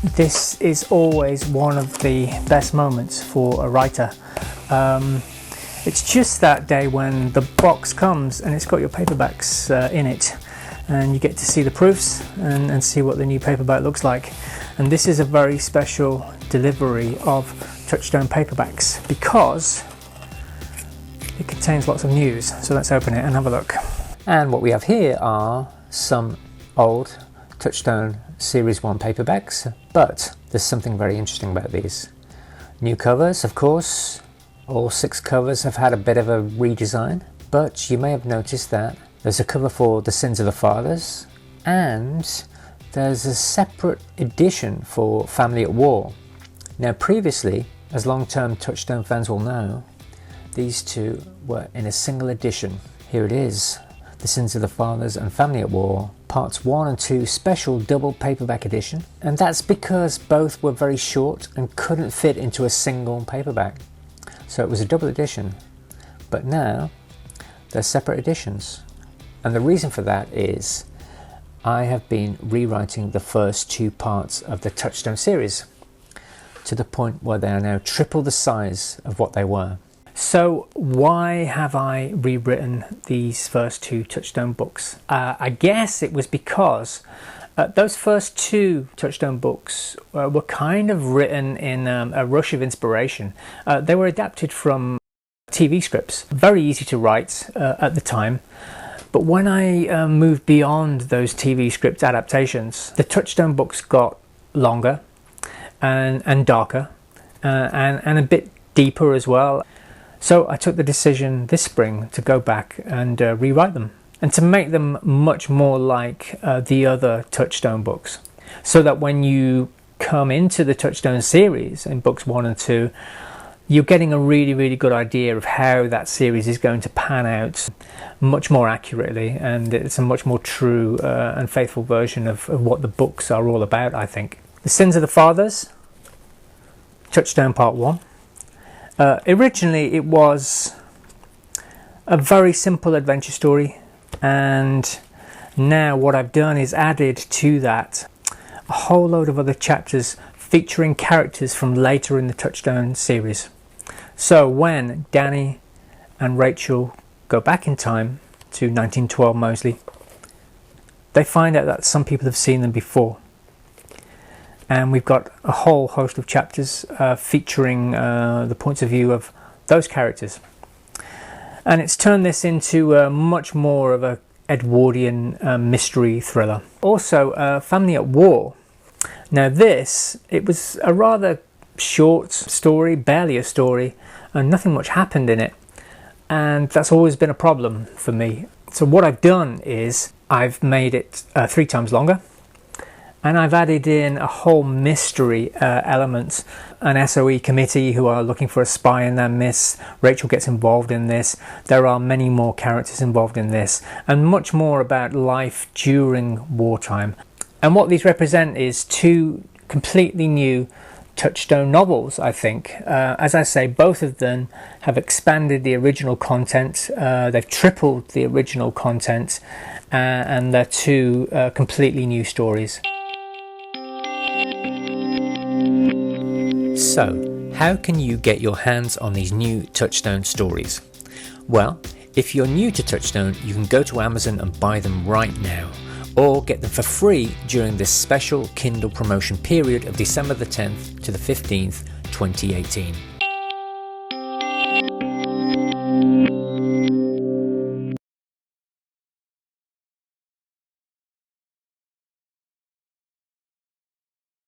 This is always one of the best moments for a writer. It's just that day when the box comes and it's got your paperbacks in it, and you get to see the proofs and see what the new paperback looks like. And this is a very special delivery of Touchstone paperbacks because it contains lots of news. So let's open it and have a look. And what we have here are some old Touchstone Series 1 paperbacks, but there's something very interesting about these. New covers, of course. All 6 covers have had a bit of a redesign, but you may have noticed that there's a cover for The Sins of the Fathers, and there's a separate edition for Family at War. Now previously, as long-term Touchstone fans will know, these two were in a single edition. Here it is, The Sins of the Fathers and Family at War, Parts 1 and 2 special double paperback edition. And that's because both were very short and couldn't fit into a single paperback. So it was a double edition, but now they're separate editions. And the reason for that is I have been rewriting the first 2 parts of the Touchstone series to the point where they are now triple the size of what they were. So why have I rewritten these first 2 Touchstone books? I guess it was because those first 2 Touchstone books were kind of written in a rush of inspiration. They were adapted from TV scripts, very easy to write at the time. But when I moved beyond those TV script adaptations, the Touchstone books got longer and darker and a bit deeper as well. So I took the decision this spring to go back and rewrite them, and to make them much more like the other Touchstone books, so that when you come into the Touchstone series in books 1 and 2, you're getting a really good idea of how that series is going to pan out much more accurately, and it's a much more true and faithful version of what the books are all about, I think. The Sins of the Fathers, Touchstone Part 1. Originally it was a very simple adventure story, and now what I've done is added to that a whole load of other chapters featuring characters from later in the Touchstone series. So when Danny and Rachel go back in time to 1912 mostly, they find out that some people have seen them before. And we've got a whole host of chapters featuring the points of view of those characters. And it's turned this into much more of a Edwardian mystery thriller. Also, Family at War. Now it was a rather short story, barely a story, and nothing much happened in it. And that's always been a problem for me. So what I've done is I've made it 3 times longer. And I've added in a whole mystery element, an SOE committee who are looking for a spy in their midst. Rachel gets involved in this. There are many more characters involved in this, and much more about life during wartime. And what these represent is 2 completely new Touchstone novels, I think. As I say, both of them have expanded the original content. They've tripled the original content, and they're 2 completely new stories. So, how can you get your hands on these new Touchstone stories? Well, if you're new to Touchstone, you can go to Amazon and buy them right now, or get them for free during this special Kindle promotion period of December the 10th to the 15th, 2018.